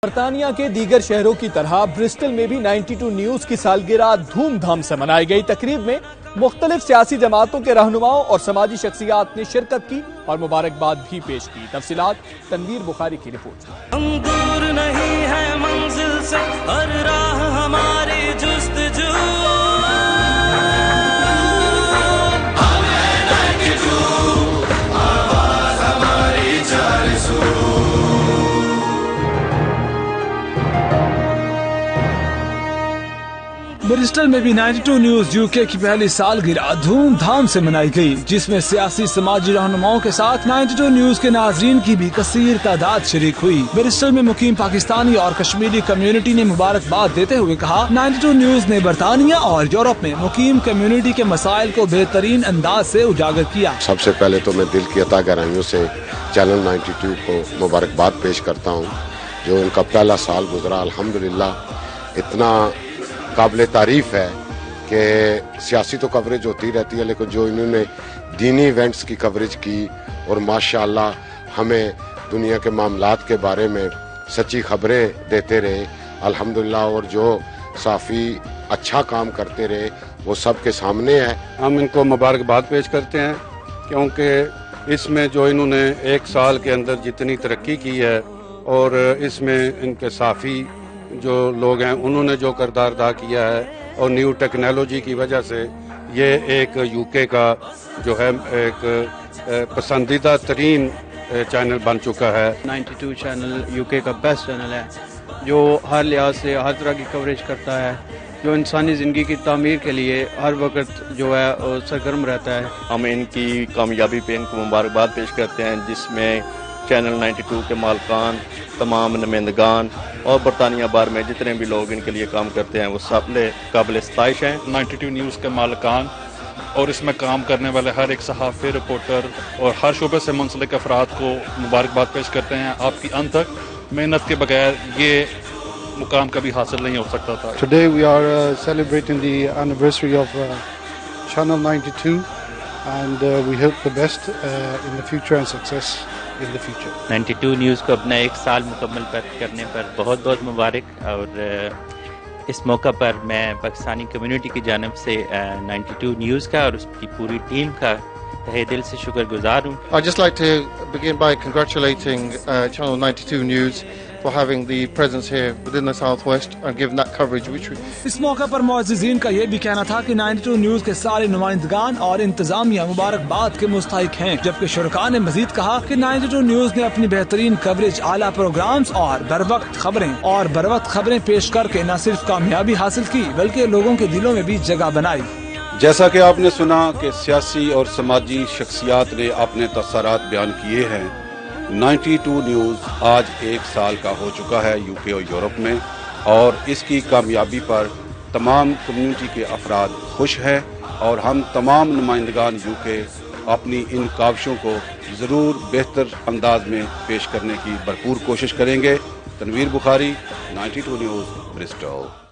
برطانیہ کے دیگر شہروں کی طرح برسٹل میں بھی 92 نیوز کی سالگرہ دھوم دھام سے منائی گئی۔ تقریب میں مختلف سیاسی جماعتوں کے رہنماؤں اور سماجی شخصیات نے شرکت کی اور مبارکباد بھی پیش کی۔ تفصیلات تنویر بخاری کی رپورٹ۔ ہم دور نہیں ہے منزل سے، ہر راہ ہماری جستجو، آواز ہماری جارسو۔ برسٹل میں بھی 92 نیوز یوکے کی پہلی سالگرہ دھوم دھام سے منائی گئی، جس میں سیاسی سماجی رہنماؤں کے ساتھ 92 نیوز کے ناظرین کی بھی کثیر تعداد شریک ہوئی۔ برسٹل میں مقیم پاکستانی اور کشمیری کمیونٹی نے مبارکباد دیتے ہوئے کہا، 92 نیوز نے برطانیہ اور یورپ میں مقیم کمیونٹی کے مسائل کو بہترین انداز سے اجاگر کیا۔ سب سے پہلے تو میں دل کی عطا گہرائیوں سے چینل 92 کو مبارکباد پیش کرتا ہوں، جو ان کا پہلا سال گزرا الحمدللہ اتنا قابل تعریف ہے کہ سیاسی تو کوریج ہوتی رہتی ہے، لیکن جو انہوں نے دینی ایونٹس کی کوریج کی اور ماشاءاللہ ہمیں دنیا کے معاملات کے بارے میں سچی خبریں دیتے رہے الحمدللہ، اور جو صحافی اچھا کام کرتے رہے وہ سب کے سامنے ہے۔ ہم ان کو مبارکباد پیش کرتے ہیں کیونکہ اس میں جو انہوں نے ایک سال کے اندر جتنی ترقی کی ہے اور اس میں ان کے صحافی جو لوگ ہیں انہوں نے جو کردار ادا کیا ہے، اور نیو ٹیکنالوجی کی وجہ سے یہ ایک یوکے کا جو ہے ایک پسندیدہ ترین چینل بن چکا ہے۔ 92 چینل یوکے کا بیسٹ چینل ہے، جو ہر لحاظ سے ہر طرح کی کوریج کرتا ہے، جو انسانی زندگی کی تعمیر کے لیے ہر وقت جو ہے سرگرم رہتا ہے۔ ہم ان کی کامیابی پہ ان کو مبارکباد پیش کرتے ہیں، جس میں چینل 92 کے مالکان، تمام نمائندگان اور برطانیہ بار میں جتنے بھی لوگ ان کے لیے کام کرتے ہیں وہ سب قابل ستائش ہیں۔ 92 نیوز کے مالکان اور اس میں کام کرنے والے ہر ایک صحافی، رپورٹر اور ہر شعبے سے منسلک افراد کو مبارکباد پیش کرتے ہیں۔ آپ کی ان تک محنت کے بغیر یہ مقام کبھی حاصل نہیں ہو سکتا تھا۔ Today we are celebrating the anniversary of Channel 92 and we hope the best in the future and success in the future. 92 news کو اپنا ایک سال مکمل کرنے پر بہت بہت مبارک، اور اس موقع پر میں پاکستانی کمیونٹی کی جانب سے 92 نیوز کا اور اس کی پوری ٹیم کا تہہ دل سے شکر گزار ہوں۔ I'd just like to begin by congratulating Channel 92 News for having the presence here within the Southwest and giving that coverage which we... اس موقع پر معززین کا یہ بھی کہنا تھا کہ 92 نیوز کے سارے نمائندگان اور انتظامیہ مبارکباد کے مستحق ہیں، جبکہ شرکاء نے مزید کہا کہ 92 نیوز نے اپنی بہترین کوریج، اعلیٰ پروگرامز اور بروقت خبریں پیش کر کے نہ صرف کامیابی حاصل کی بلکہ لوگوں کے دلوں میں بھی جگہ بنائی۔ جیسا کہ آپ نے سنا کہ سیاسی اور سماجی شخصیات نے اپنے تاثرات بیان کیے ہیں، 92 نیوز آج ایک سال کا ہو چکا ہے یوکے اور یورپ میں، اور اس کی کامیابی پر تمام کمیونٹی کے افراد خوش ہیں، اور ہم تمام نمائندگان یوکے اپنی ان کاوشوں کو ضرور بہتر انداز میں پیش کرنے کی بھرپور کوشش کریں گے۔ تنویر بخاری، 92 نیوز، برسٹل۔